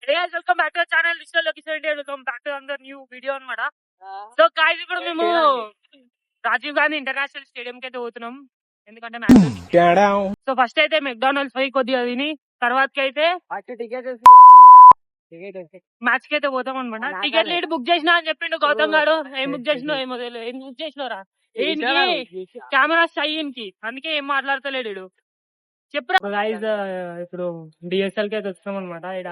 Welcome back to channel digital location welcome back to another new video అన్నమాట. So guys ఇప్పుడు మేము Rajiv Gandhi international stadium కి అయితే పోతున్నాం, ఎందుకంటే మ్యాచ్. సో ఫస్ట్ అయితే మెక్డానల్డ్స్ పోయి కొద్దిగా తిని తర్వాతకి అయితే మ్యాచ్ కి అయితే పోతాం అనమాట. టికెట్ లీడ్ బుక్ చేసినా అని చెప్పిండు గౌతమ్ గారు. ఏం బుక్ చేసినా ఏమో తెలియదు. ఏం బుక్ చేసినరా కెమెరా సైన్ కి, అందుకే ఏం మాట్లాడతలేడు. చెప్పురా గాయ్స్. ఇప్పుడు డిఎస్ఎల్ కి అయితే వస్తున్నాం అనమాట. ఇక్కడ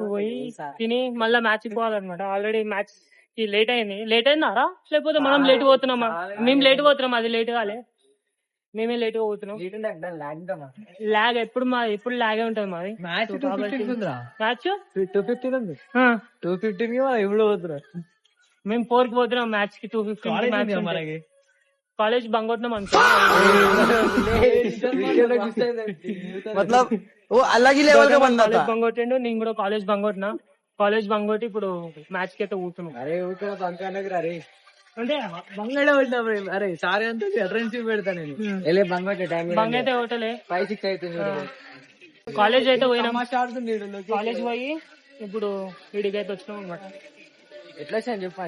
పోయి తిని మళ్ళా మ్యాచ్ పోవాలన్నమాట. ఆల్రెడీ మ్యాచ్ కి లేట్ అయిందారా, లేకపోతే మనం లేట్ పోతున్నామా? మేము లేట్ పోతున్నాం, అది లేట్ కాలే, మేమే లేట్ గా పోతున్నాం. లాగ్ ఎప్పుడు లాగే ఉంటది మాది. మ్యాచ్ 2:15 ఎప్పుడు పోతున్నాం. మేము 4 కి పోతున్నాం మ్యాచ్ కి. 2:15 కాలేజ్ బంగొట్టినాం అనుకో. బంగొట్టిండు, నేను కూడా కాలేజ్ బంగొట్టినా. కాలేజ్ బంగొట్టి ఇప్పుడు మ్యాచ్ కి అయితే కూర్చున్నాం. అంటే బంగడే ఉంటాం. అరే సారీ అంతా అడ్రెన్స్ పెడతా నేను. బంగ్ అయితే ఒకటలే 5-6 అవుతుంది. కాలేజ్ అయితే పోయినాం. కాలేజ్ పోయి ఇప్పుడు వీడికి అయితే వచ్చినాం అనమాట. ఎట్లా వచ్చా చెప్పా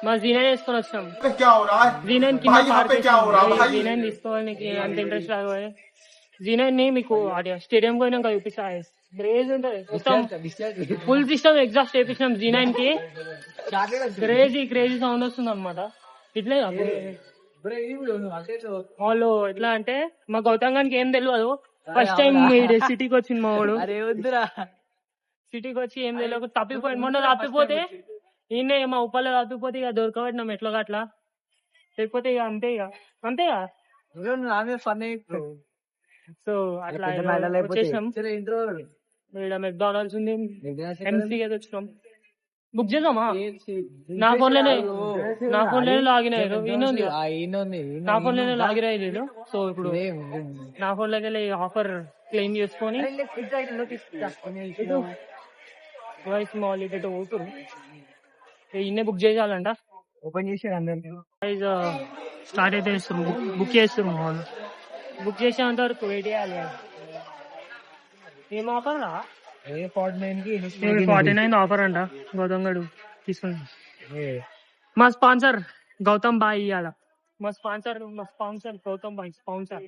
మా జీనైన్ వేసుకొని వచ్చాం. జీనైన్ జీనైన్ తీసుకోవాలి, అంత ఇంట్రెస్ట్ రావాలి. జీనైన్ ని మీకు స్టేడియం పోయినాక చూపిస్తా. క్రేజ్ ఉంటది, ఫుల్ సిస్టమ్ ఎగ్జాస్ట్ చేపించినాం జీనైన్ కి. క్రేజీ సౌండ్ వస్తుంది అనమాట. ఇట్లే వాళ్ళు ఎట్లా అంటే మా గౌతమ్ గారికి ఏం తెలియదు. ఫస్ట్ టైం సిటీకి వచ్చింది మా వాడు. సిటీకి వచ్చి ఏం తెలియదు, తప్పిపోయింది. మొన్న తప్పిపోతే ఈయన మా ఉప్పల్లో తప్పిపోతే ఇక దొరకబెట్టినాం ఎట్లా అట్లా. లేకపోతే ఇక అంతేగా. సో అట్లా వచ్చేసినాం. ఇక్కడ మెక్డానల్డ్స్ ఉంది, ఎంసీ అయితే వచ్చినాం. బుక్ చేద్దామా? నా ఫోన్ లోనే లాగిన్ అయ్యారు. నా ఫోన్ లోనే లాగిన్ అయ్యలేదు. సో ఇప్పుడు నా ఫోన్ లోకి వెళ్ళి ఆఫర్ క్లెయిమ్ చేసుకొని మాల్ ఇటు పోతురు. ఇన్నే బుక్ చేయాలంట. ఓపెన్ చేసి స్టార్ట్ అయితే చేస్తున్నాం. బుక్ చేస్తున్నాం. వాళ్ళు బుక్ చేసేంత వరకు వెయిట్ చేయాలి. ఏం ఆఫర్ రా? 49 ఆఫర్ అంట. గౌతమ్ గడు తీసుకుని మా స్పాన్సర్ గౌతమ్ బాయ్ ఇవాళ. మా స్పాన్సర్ గౌతమ్ బాయ్ స్పాన్సర్.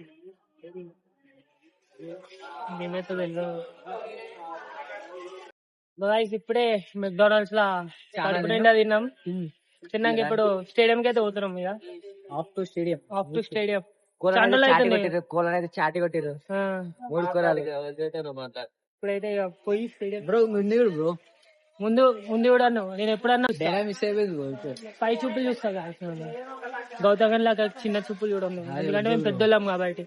మేమైతే తెలియదు. ఇప్పుడే మెక్డానల్డ్స్ లా కడుపు నిండా తిన్నాక ఇప్పుడు స్టేడియం కి అయితే పోతున్నాం. ఇక ఆఫ్ టు స్టేడియం చాటి కొట్టిరు. ఇప్పుడైతే ఇక పోయి స్టేడియం ముందు కూడా అన్నావు. నేను ఎప్పుడన్నా పై చూపులు చూస్తా. గౌతమ్ లాగా చిన్న చూపులు చూడము, ఎందుకంటే మేము పెద్దోళ్ళం కాబట్టి.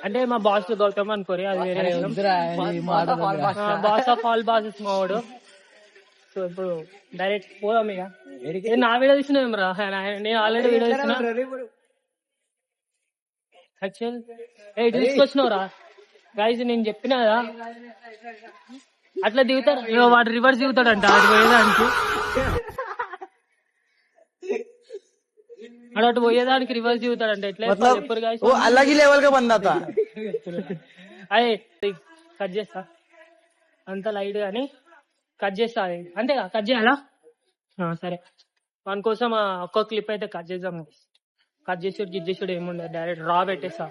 అంటే మా బాస్ గౌతమ్ అనుకోరి, అది వేరే బాస్ ఆఫ్ ఆల్ బాసెస్ మా వాడు. సో ఇప్పుడు డైరెక్ట్ పోదాం. ఇక నా వీడియో తీసినాం రా, నేను ఆల్రెడీ వీడియో తీసిన. తీసుకొచ్చినావు రా గైస్, నేను చెప్పినా కదా అట్లా దిగుతాడు. వాడు రివర్స్ దిగుతాడంట అటు పోయేదానికి. అటు పోయేదానికి రివర్స్ దిగుతాడంట. ఎట్లా చెప్పరు గైస్? అదే కట్ చేస్తా అంత లైట్ గాని కట్ చేస్తా. అది అంతేగా, కట్ చేయాలా? సరే, వాని కోసం ఒక్క క్లిప్ అయితే కట్ చేద్దాం. కట్ చేసాడు ఏముండదు, డైరెక్ట్ రా పెట్టేస్తా.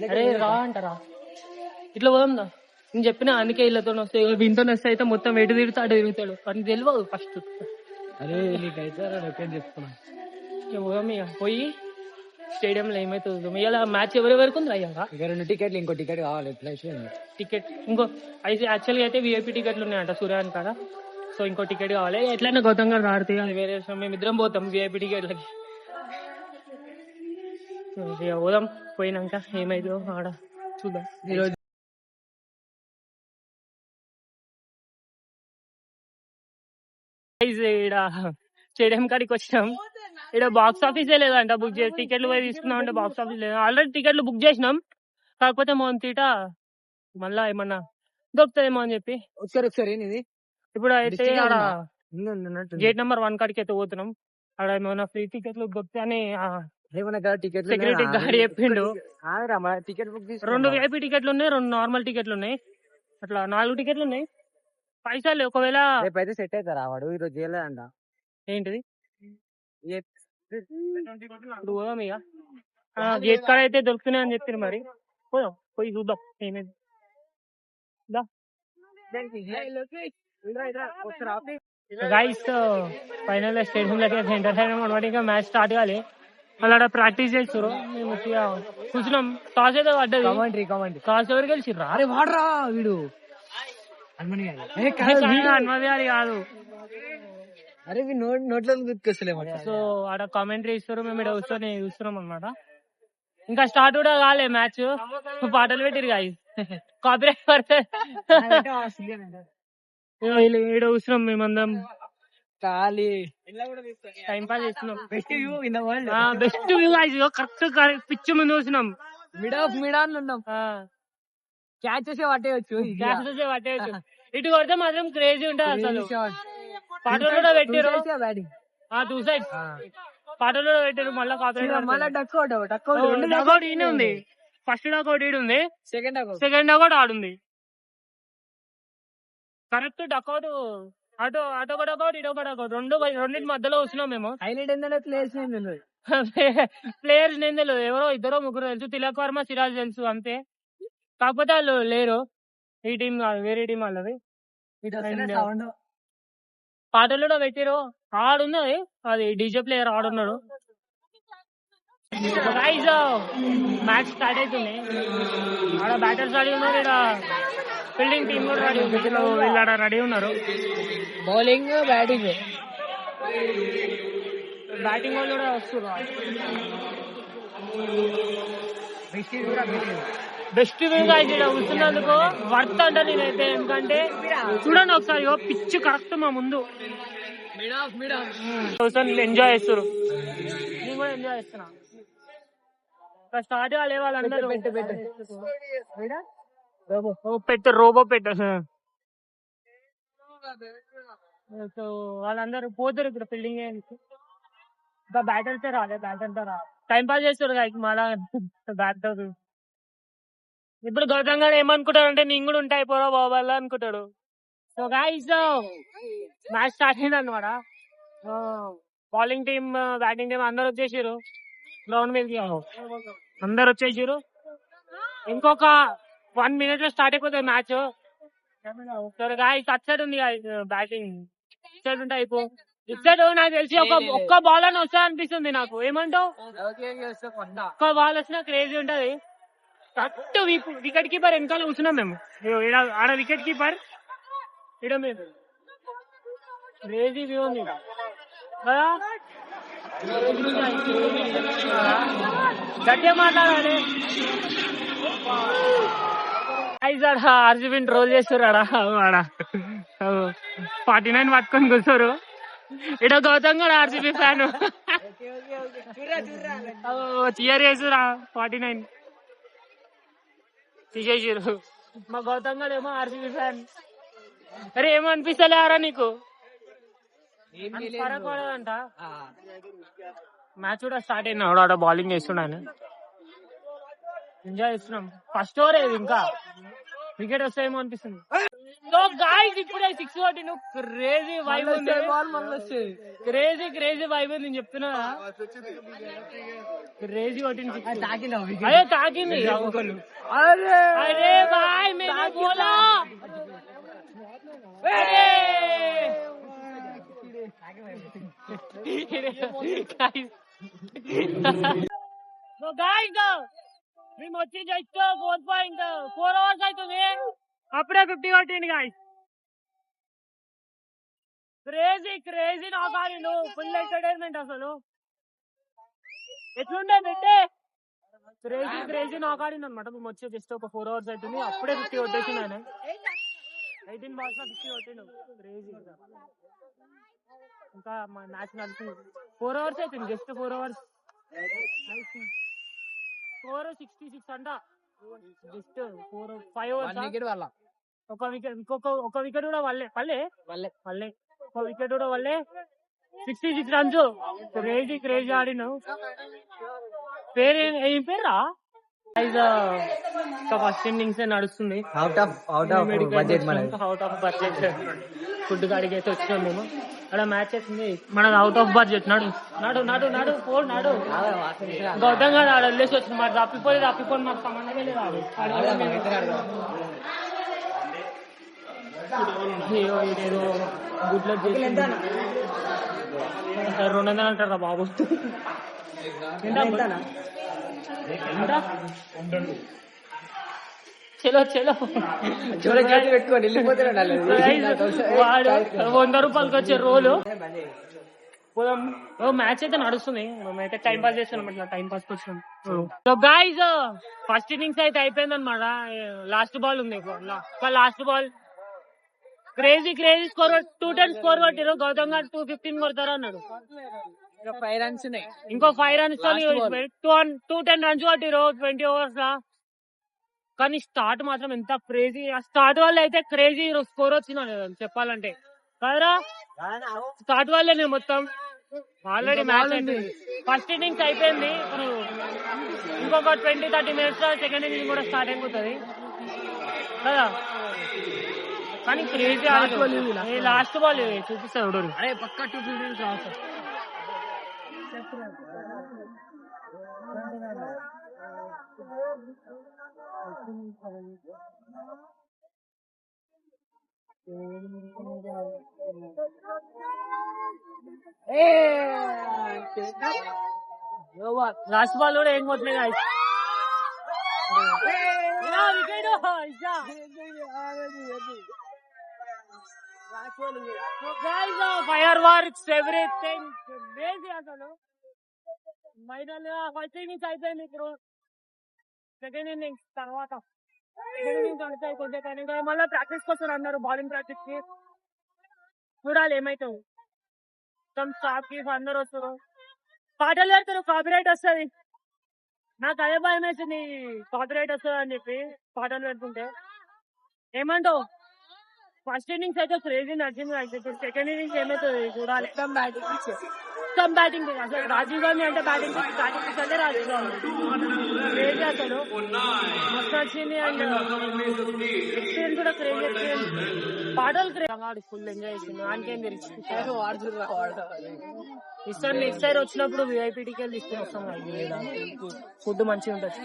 అరే రా అంటారా? ఇట్లా పోదా నేను చెప్పినా, అందుకే వీళ్ళతో వస్తాయి. వీళ్ళతో వస్తే అయితే మొత్తం ఎటు తిరుగుతాడు అని తెలియదు ఫస్ట్. అరే నీకైతే చెప్తున్నా. పోదాం ఇక, పోయి స్టేడియంలో ఏమైతుంది. ఇలా మ్యాచ్ ఎవరెవరికి ఉంది అయ్యాక 2 టికెట్లు, ఇంకో టికెట్ కావాలి. టికెట్ ఇంకో యాక్చువల్గా అయితే విఐపి టికెట్లు ఉన్నాయంట సూర్యాన్ కాడ. సో ఇంకో టికెట్ కావాలి. ఎట్లయినా గౌతమ్ గారు ఆడితే అది వేరే విషయం. మేము ఇద్దరం పోతాం విఐపి టికెట్లకి. ఇక పోదాం, పోయినాక ఏమైందో ఆడ చూద్దాం. ఈరోజు ఈడ స్టేడియం కాడికి వచ్చినాం. ఇక్కడ బాక్స్ ఆఫీసే లేదంట. బుక్ చేసి టికెట్లు పోయి తీసుకున్నాం అంటే బాక్స్ ఆఫీస్ లేదు. ఆల్రెడీ టికెట్లు బుక్ చేసినాం, కాకపోతే మోహన్ తీట మళ్ళా ఏమన్నా దొరుకుతుందేమో అని చెప్పి ఒకసారి ఇప్పుడు అయితే ఆడ గేట్ నెంబర్ 1 కాడికి అయితే పోతున్నాం. ఆడ ఏమైనా ఫ్రీ టికెట్లు దొరుకుతాయని సెక్యూరిటీ గార్డ్ చెప్పిండు టికెట్ బుక్ 2 VIP టికెట్లు ఉన్నాయి, 2 నార్మల్ టికెట్లు ఉన్నాయి, అట్లా 4 టికెట్లు ఉన్నాయి. పైసలు ఒకవేళ రేపైతే సెట్ అవుతారా వాడు ఈరోజు చేయలేదంట. ఏంటిది ఇప్పుడు పోదాం ఇక. గేట్ కాడ అయితే దొరుకుతున్నాయి అని చెప్పారు, మరి పోదాం, పోయి చూద్దాం ఏమైంది. గైస్ ఫైనల్ స్టేడియం లోకి ఎంటర్ అయినాం అనమాట. ఇంకా మ్యాచ్ స్టార్ట్ కాలే, అలా ప్రాక్టీస్ చేస్తారు. మేము కూర్చున్నాం. టాస్ అయితే పడ్డది. టాస్ ఎవరు గెలిచిర్రా? అరే వాడరా వీడు హనుమని కాదు. అరే నోట్లో గుర్తుకొస్తలేము. సో ఆడ కామెంటరీ ఇస్తారు, మేము ఇక్కడ కూర్చొని చూస్తున్నాం అనమాట. ఇంకా స్టార్ట్ కూడా కాలే మ్యాచ్, పాటలు పెట్టిరు గాయస్, కాపీరైట్ పడుతుంది. ఈడ కూర్చున్నాం మేమందరం ఖాళీ టైం పాస్ చేస్తున్నాం. Best view in the world. Best view guys, correct pitch ముందు చూసినాం. మిడాన్ ఉన్నాం. క్యాచ్ చేసే పట్టేయచ్చు. ఇటు కొడితే మాత్రం క్రేజీ ఉంటుంది అసలు. పాటలు కూడా పెట్టారు, 2 sides పాటలు కూడా పెట్టారు. మళ్ళీ డక్అవుట్ ఈయన ఉంది. ఫస్ట్ డక్అవుట్ ఈడు ఉంది, సెకండ్ డక్అవుట్ ఆడుంది. కరెక్ట్ డక్అవుట్, అటో ఒక డక్అవుట్ ఇటో ఒక డక్అవుట్, రెండింటి మధ్యలో వస్తున్నాం మేము. హైలైట్ ఏంటంటే ప్లేయర్స్ నేను తెలియదు, ఎవరో 2-3 తెలుసు. తిలక్ వర్మ, సిరాజ్ తెలుసు అంతే. కాకపోతే వాళ్ళు లేరు, ఈ టీం కాదు, వేరే టీం వాళ్ళది. పాటలు కూడా పెట్టారు. ఆడున్నది, అది డీజే ప్లేయర్ ఆడున్నాడు. మ్యాచ్ స్టార్ట్ అవుతుంది. ఆడ బ్యాటర్స్ రెడీ ఉన్నారు, ఇక్కడ ఫీల్డింగ్ టీం కూడా రెడీ ఉంది. వీళ్ళు ఆడ రెడీ ఉన్నారు. బౌలింగ్ బ్యాటింగ్ వాళ్ళు కూడా వస్తున్నారు. బెస్ట్ వ్యూ ఇక్కడ కూర్చున్నందుకు వర్త్ అంట నేనైతే. ఎందుకంటే చూడండి ఒకసారి, పిచ్ కరెక్ట్ మా ముందు. ఎంజాయ్ చేస్తారు, నేను కూడా ఎంజాయ్ చేస్తున్నా. స్టార్ట్ కాలే వాళ్ళందరూ రోబో పెట్ట. సో వాళ్ళందరూ పోతారు ఇక్కడ ఫీల్డింగ్. ఇంకా బ్యాటర్స్ రాలే, టైం పాస్ చేస్తారు మళ్ళా బ్యాట్. ఇప్పుడు గౌతమ్ గారు ఏమనుకుంటాడు అంటే, నేను కూడా ఉంటాయి పోరా బాబాల్లా అనుకుంటాడు. సో గైస్ మ్యాచ్ స్టార్ట్ అయింది అనమాట. బౌలింగ్ టీం, బ్యాటింగ్ టీం అందరు వచ్చేసారు గ్రౌండ్ మీదకి. అందరు వచ్చేసారు. ఇంకొక 1 minute లో స్టార్ట్ అయిపోతుంది మ్యాచ్. సరే గైస్, అటు సైడ్ ఉంది బ్యాటింగ్, ఇటు సైడ్ ఉంటాయి. ఇటు సైడ్ నాకు తెలిసి ఒక్క బాల్ అని వస్తా అనిపిస్తుంది నాకు. ఏమంటావు? ఒక్క బాల్ వచ్చినా క్రేజీ ఉంటది. కరెక్ట్ వికెట్ కీపర్ వెనకాల కూర్చున్నాం మేము. ఆడ వికెట్ కీపర్, ఇడ మేము. క్రేజీ వ్యూ ఉంది కదా. గట్టిగా మాట్లాడాలి. ఆర్జీబీని ట్రోల్ చేస్తారు ఆడ 49 పట్టుకొని కూర్చోరు. ఇడ గౌతమ్ గారు ఆర్జీబీ ఫ్యాన్, చియర్ చేస్తురా. 49 తీసేసారు. మా గౌతమ్ గారు ఏమో ఆర్జీబీ ఫ్యాన్. అరే ఏమో అనిపిస్తలేరా నీకు? ఫరక్ పడదంట. మ్యాచ్ కూడా స్టార్ట్ అయినా ఆడ బౌలింగ్ చేస్తున్నాను, ఎంజాయ్ చేస్తున్నాం. ఫస్ట్ ఓవర్ ఏది, ఇంకా వికెట్ వస్తాయేమో అనిపిస్తుంది. సో గాయ్స్ ఇప్పుడే 6 కొట్టిను. క్రేజీ వైబ్ ఉంది, క్రేజీ వైబ్ ఉంది. నేను చెప్తున్నా క్రేజీ కొట్టింది. అదే తాకింది. అరే బాయ్ మేనే బోలా. మేము వచ్చి జస్ట్ 4.4 hours అవుతుంది, అప్పుడే 50 కొట్టింది గాయ్స్. క్రేజీ నాకు ఆడిను. ఫుల్ ఎంటర్టైన్మెంట్ అసలు. ఎట్లుండే పెట్టే క్రేజీ నాకు ఆడింది అనమాట. మేము వచ్చి జస్ట్ ఒక 4 hours అవుతుంది, అప్పుడే 50 కొట్టేసింది ఆయన. 18 balls 50 కొట్టిండు. క్రేజీ. ఇంకా మా మ్యాచ్ నడుస్తుంది. 4 hours అవుతుంది, జస్ట్ 4 hours. 466 అంట. Just 5 overs. ఒక వికెట్ కూడా వల్లే ఒక వికెట్ కూడా వల్లే. 66 runs. క్రేజీ ఆడిను. పేరు ఏం పేరా ఫస్ట్ ఇన్నింగ్స్ నడుస్తుంది. Out of budget out of budget food కాడికి అయితే వచ్చినాం మేము. అక్కడ మ్యాచ్ అవుతుంది మనది అవుట్ ఆఫ్ బడ్జెట్. నడు నడు నడు నడు ఫోన్ నడు. గౌతమ్ గారు ఆడ వెళ్ళేసి వచ్చింది. మరి తప్పిపోయి మాకు సంబంధమే లేదు. ఏదో గుడ్లో 200 అంటారా బాబు? చలో చలో పెట్టుకొని వెళ్ళిపోతున్నాడు. వాడు 100 రూపాయలకి వచ్చే రోలు. మ్యాచ్ అయితే నడుస్తుంది. మేమైతే టైం పాస్ చేస్తున్నాం. ఇట్లా టైం పాస్ వచ్చినాం. సో గైస్ ఫస్ట్ ఇన్నింగ్స్ అయితే అయిపోయింది అనమాట. లాస్ట్ బాల్ ఉంది. Last ball crazy score 210 score కొట్టారు. గౌతమ్ గారు 215 కొడతారు అన్నాడు. 5 runs ఇంకో 5 runs తో 210 runs కొట్టారు 20 overs లా. కానీ స్టార్ట్ మాత్రం ఎంత క్రేజీ. ఆ స్టార్ట్ వల్ల అయితే క్రేజీ స్కోర్ వచ్చింది చెప్పాలంటే కదరా. స్టార్ట్ వల్లనే మొత్తం. ఆల్రెడీ మ్యాచ్ అయింది. ఫస్ట్ ఇన్నింగ్స్ అయిపోయింది. ఇప్పుడు ఇంకొక 20-30 minutes లో సెకండ్ ఇన్నింగ్ కూడా స్టార్ట్ అయిపోతుంది కదా. కానీ క్రేజీ లాస్ట్ బాల్ చూపిస్తాడు. అరే పక్కా 250 రావచ్చు. లాస్ట్ బాల్ కూడా ఏం కొట్టలేదు. ఫైర్ వర్క్స్ ఎవ్రీథింగ్ అసలు. ఫైనల్ ఫస్ట్ ఇన్నింగ్స్ అయిపోయింది. ఇప్పుడు సెకండ్ ఇన్నింగ్స్ తర్వాత మళ్ళీ ప్రాక్టీస్ వస్తారు అన్నారు. బౌలింగ్ ప్రాక్టీస్ కి చూడాలి ఏమైతావు. మొత్తం స్టాఫ్ కి అందరు వస్తారు. పాటలు పెడతారు. కాపీరైట్ వస్తుంది. నాకు అదే భయం వేసింది కాపీరైట్ వస్తుంది అని చెప్పి పాటలు పెడుతుంటే. ఏమంటావు? ఫస్ట్ ఇన్నింగ్స్ అయితే క్రేజీ నచ్చింది. ఇప్పుడు సెకండ్ ఇన్నింగ్స్ ఏమవుతుంది చూడాలి. బ్యాటింగ్ అసలు రాజీవ్ గాంధీ అంటే బ్యాటింగ్ అంటే రాజీవ్ గాంధీ క్రేజీ అసలు మస్తు నచ్చింది. అండ్ ఎక్స్పీరియన్స్ కూడా క్రేజీ ఎక్స్పీరియన్స్. పాటలు క్రేజీ ఫుల్ ఎంజాయ్ చేసింది. ఆయనకేం తెలుసు. ఈసారి నెక్స్ట్ టైం వచ్చినప్పుడు విఐపీ టికెట్ తీసుకుని వస్తాం. ఫుడ్ మంచిగా ఉంటుంది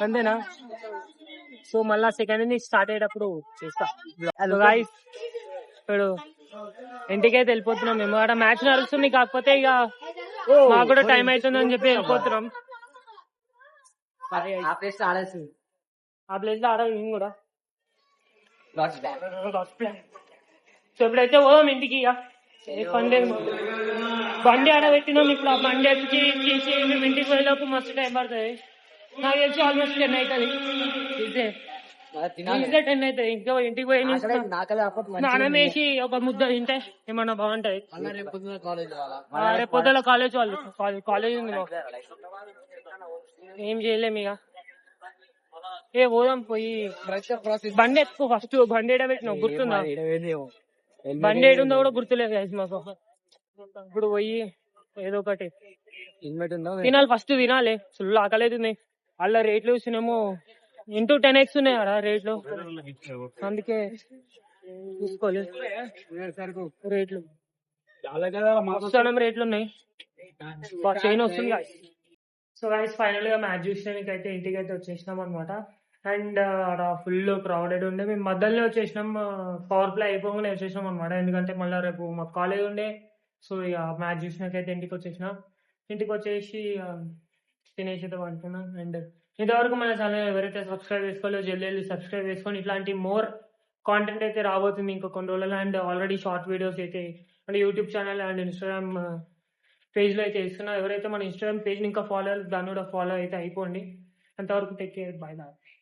అంతేనా. సో మళ్ళా సెకండ్ ఇన్నింగ్స్ స్టార్ట్ అయ్యేటప్పుడు చేస్తా. ఇప్పుడు ఇంటికైతే వెళ్ళిపోతున్నాం మేము. అక్కడ మ్యాచ్ నడుస్తుంది. కాకపోతే ఇక మాకు కూడా టైం అవుతుందని చెప్పి వెళ్ళిపోతున్నాం. ఆ ప్లేస్ లో ఆడాలి మేము కూడా. సో ఇప్పుడైతే పోదాం ఇంటికి. ఇక బండి ఆడబెట్టినాం. ఇప్పుడు ఆ బండి ఎత్తి తీసి మేము ఇంటికి పోయేలోపు మస్తు టైం పడుతుంది. నాకు తెలిసి ఆల్మోస్ట్ 10 అవుతుంది. 10 అవుతుంది. ఇంకా ఇంటికి పోయి స్నానం వేసి ఒక ముద్ద తింటే ఏమన్నా బాగుంటది. రేపు పొద్దున కాలేజ్ కాలేజ్ ఉంది. ఏం చేయలేము ఇక. పోదాం పోయి బండి ఎత్తుకో ఫస్ట్. బండి ఏడబెట్టినావు గుర్తుందా? బండి ఏడుందో కూడా గుర్తులేదు మాకు. ఇప్పుడు పోయి ఏదో ఒకటి తినాలి. ఫస్ట్ తినాలి. ఫుల్ ఆకలి అవుతుంది. వాళ్ళ రేట్లు చూసినేమో ఇంటూ 10x ఉన్నాయి ఆడ రేట్లు. అందుకే చూసుకోలేదు రేట్లు. రేట్లు ఉన్నాయి. చైన్ వస్తుంది. సో గైస్ ఫైనల్ గా మ్యాచ్ చూసినానికి అయితే ఇంటికి అయితే వచ్చేసినాం అనమాట. అండ్ అక్కడ ఫుల్ క్రౌడెడ్ ఉండే. మేము మధ్యలో వచ్చేసినాం. పవర్ ప్లే అయిపోగానే వచ్చేసినాం అనమాట. ఎందుకంటే మళ్ళీ రేపు మాకు కాలేజ్ ఉండే. సో ఇక మ్యాచ్ చూసినాకైతే ఇంటికి వచ్చేసినాం. ఇంటికి వచ్చేసి తినేసి అయితే పడుతున్నాం. అండ్ ఇంతవరకు మన ఛానల్ ఎవరైతే సబ్స్క్రైబ్ చేసుకోలేదో జల్దీ సబ్స్క్రైబ్ చేసుకొని ఇట్లాంటి మోర్ కాంటెంట్ అయితే రాబోతుంది ఇంకా కొన్ని రోజులు. అండ్ ఆల్రెడీ షార్ట్ వీడియోస్ అయితే అంటే YouTube channel and Instagram page లో అయితే ఇస్తున్నా. ఎవరైతే మన ఇన్స్టాగ్రామ్ పేజ్ ఇంకా ఫాలో దాన్ని కూడా ఫాలో అయితే అయిపోండి. అంతవరకు టేక్ కేర్. Bye bye.